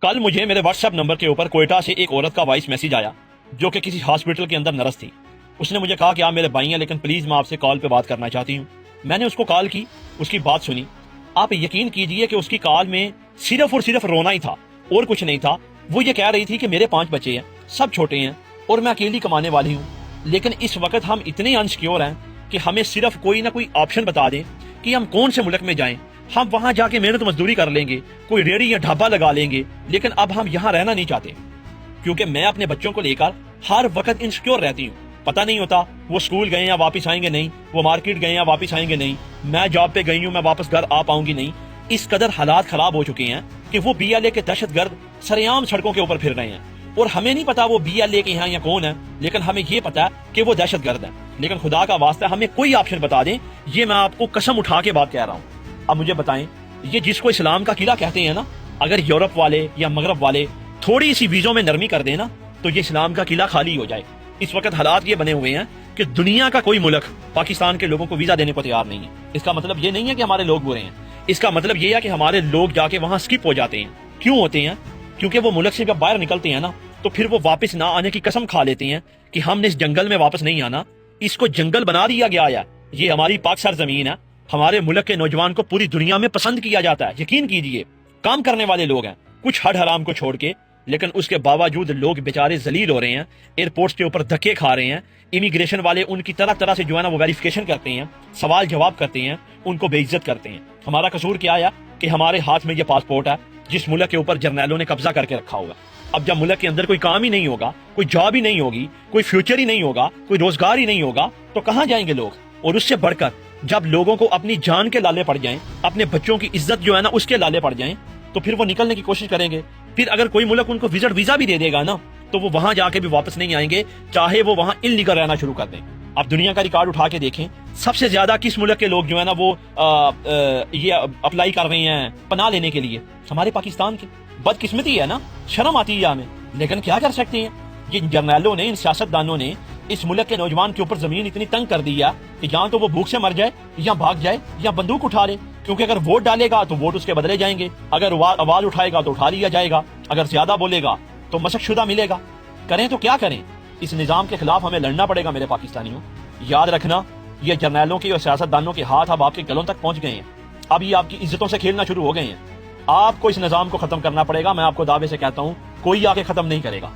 کل مجھے میرے واٹس ایپ نمبر کے اوپر کوئٹہ سے ایک عورت کا وائس میسج آیا جو کہ کسی ہاسپٹل کے اندر نرس تھی. اس نے مجھے کہا کہ آپ میرے بھائی ہیں لیکن پلیز میں آپ سے کال پہ بات کرنا چاہتی ہوں. میں نے اس کو کال کی, اس کی بات سنی. آپ یقین کیجئے کہ اس کی کال میں صرف اور صرف رونا ہی تھا اور کچھ نہیں تھا. وہ یہ کہہ رہی تھی کہ میرے 5 بچے ہیں, سب چھوٹے ہیں اور میں اکیلی کمانے والی ہوں, لیکن اس وقت ہم اتنے انسیکیور ہیں کہ ہمیں صرف کوئی نہ کوئی آپشن بتا دیں کہ ہم کون سے ملک میں جائیں. ہم وہاں جا کے محنت مزدوری کر لیں گے, کوئی ریڑھی یا ڈھابا لگا لیں گے, لیکن اب ہم یہاں رہنا نہیں چاہتے کیونکہ میں اپنے بچوں کو لے کر ہر وقت انسیکیور رہتی ہوں. پتہ نہیں ہوتا وہ سکول گئے یا واپس آئیں گے نہیں, وہ مارکیٹ گئے یا واپس آئیں گے نہیں, میں جاب پہ گئی ہوں میں واپس گھر آ پاؤں گی نہیں. اس قدر حالات خراب ہو چکے ہیں کہ وہ BLA کے دہشت گرد سرعام سڑکوں کے اوپر پھر رہے ہیں, اور ہمیں نہیں پتا وہ BLA کے ہیں یا کون ہے, لیکن ہمیں یہ پتا ہے کہ وہ دہشت گرد ہے. لیکن خدا کا واسطہ ہمیں کوئی آپشن بتا دیں, یہ میں آپ کو قسم اٹھا کے بات کہہ رہا ہوں. اب مجھے بتائیں, یہ جس کو اسلام کا قلعہ کہتے ہیں نا, اگر یورپ والے یا مغرب والے تھوڑی سی ویزوں میں نرمی کر دیں نا تو یہ اسلام کا قلعہ خالی ہو جائے. اس وقت حالات یہ بنے ہوئے ہیں کہ دنیا کا کوئی ملک پاکستان کے لوگوں کو ویزا دینے کو تیار نہیں ہے. اس کا مطلب یہ نہیں ہے کہ ہمارے لوگ برے ہیں, اس کا مطلب یہ ہے کہ ہمارے لوگ جا کے وہاں سکپ ہو جاتے ہیں. کیوں ہوتے ہیں؟ کیونکہ وہ ملک سے جب باہر نکلتے ہیں نا تو پھر وہ واپس نہ آنے کی قسم کھا لیتے ہیں کہ ہم نے اس جنگل میں واپس نہیں آنا. اس کو جنگل بنا دیا گیا ہے, یہ ہماری پاک سرزمین ہے. ہمارے ملک کے نوجوان کو پوری دنیا میں پسند کیا جاتا ہے, یقین کیجئے. کام کرنے والے لوگ ہیں کچھ ہڈ حرام کو چھوڑ کے, لیکن اس کے باوجود لوگ بیچارے ذلیل ہو رہے ہیں, ایئرپورٹس کے اوپر دھکے کھا رہے ہیں. امیگریشن والے ان کی طرح طرح سے جو ہے نا وہ ویریفیکیشن کرتے ہیں, سوال جواب کرتے ہیں, ان کو بے عزت کرتے ہیں. ہمارا قصور کیا ہے کہ ہمارے ہاتھ میں یہ پاسپورٹ ہے جس ملک کے اوپر جرنیلوں نے قبضہ کر کے رکھا ہوگا. اب جب ملک کے اندر کوئی کام ہی نہیں ہوگا, کوئی جاب ہی نہیں ہوگی, کوئی فیوچر ہی نہیں ہوگا, کوئی روزگار ہی نہیں ہوگا, تو کہاں جائیں گے لوگ؟ اور اس سے بڑھ کر جب لوگوں کو اپنی جان کے لالے پڑ جائیں, اپنے بچوں کی عزت جو ہے نا اس کے لالے پڑ جائیں, تو پھر وہ نکلنے کی کوشش کریں گے. پھر اگر کوئی ملک ان کو ویزا بھی دے دے گا نا تو وہ وہاں جا کے بھی واپس نہیں آئیں گے, چاہے وہ وہاں انلیگل رہنا شروع کر دیں. آپ دنیا کا ریکارڈ اٹھا کے دیکھیں, سب سے زیادہ کس ملک کے لوگ جو ہے نا وہ یہ اپلائی کر رہے ہیں پناہ لینے کے لیے؟ ہمارے پاکستان کے. بدقسمتی ہے نا, شرم آتی ہے ہمیں, لیکن کیا کر سکتے ہیں. جن جرنیلوں نے, ان سیاستدانوں نے اس ملک کے نوجوان کے اوپر زمین اتنی تنگ کر دی ہے کہ جہاں تو وہ بھوک سے مر جائے یا بھاگ جائے یا بندوق اٹھا لے. کیونکہ اگر ووٹ ڈالے گا تو ووٹ اس کے بدلے جائیں گے, اگر آواز اٹھائے گا تو اٹھا لیا جائے گا, اگر زیادہ بولے گا تو مسخ شدہ ملے گا. کریں تو کیا کریں؟ اس نظام کے خلاف ہمیں لڑنا پڑے گا میرے پاکستانیوں. یاد رکھنا, یہ جرنیلوں کے اور سیاستدانوں کے ہاتھ اب آپ کے گلوں تک پہنچ گئے ہیں. اب یہ آپ کی عزتوں سے کھیلنا شروع ہو گئے ہیں. آپ کو اس نظام کو ختم کرنا پڑے گا. میں آپ کو دعوے سے کہتا ہوں کوئی آ کے ختم نہیں کرے گا.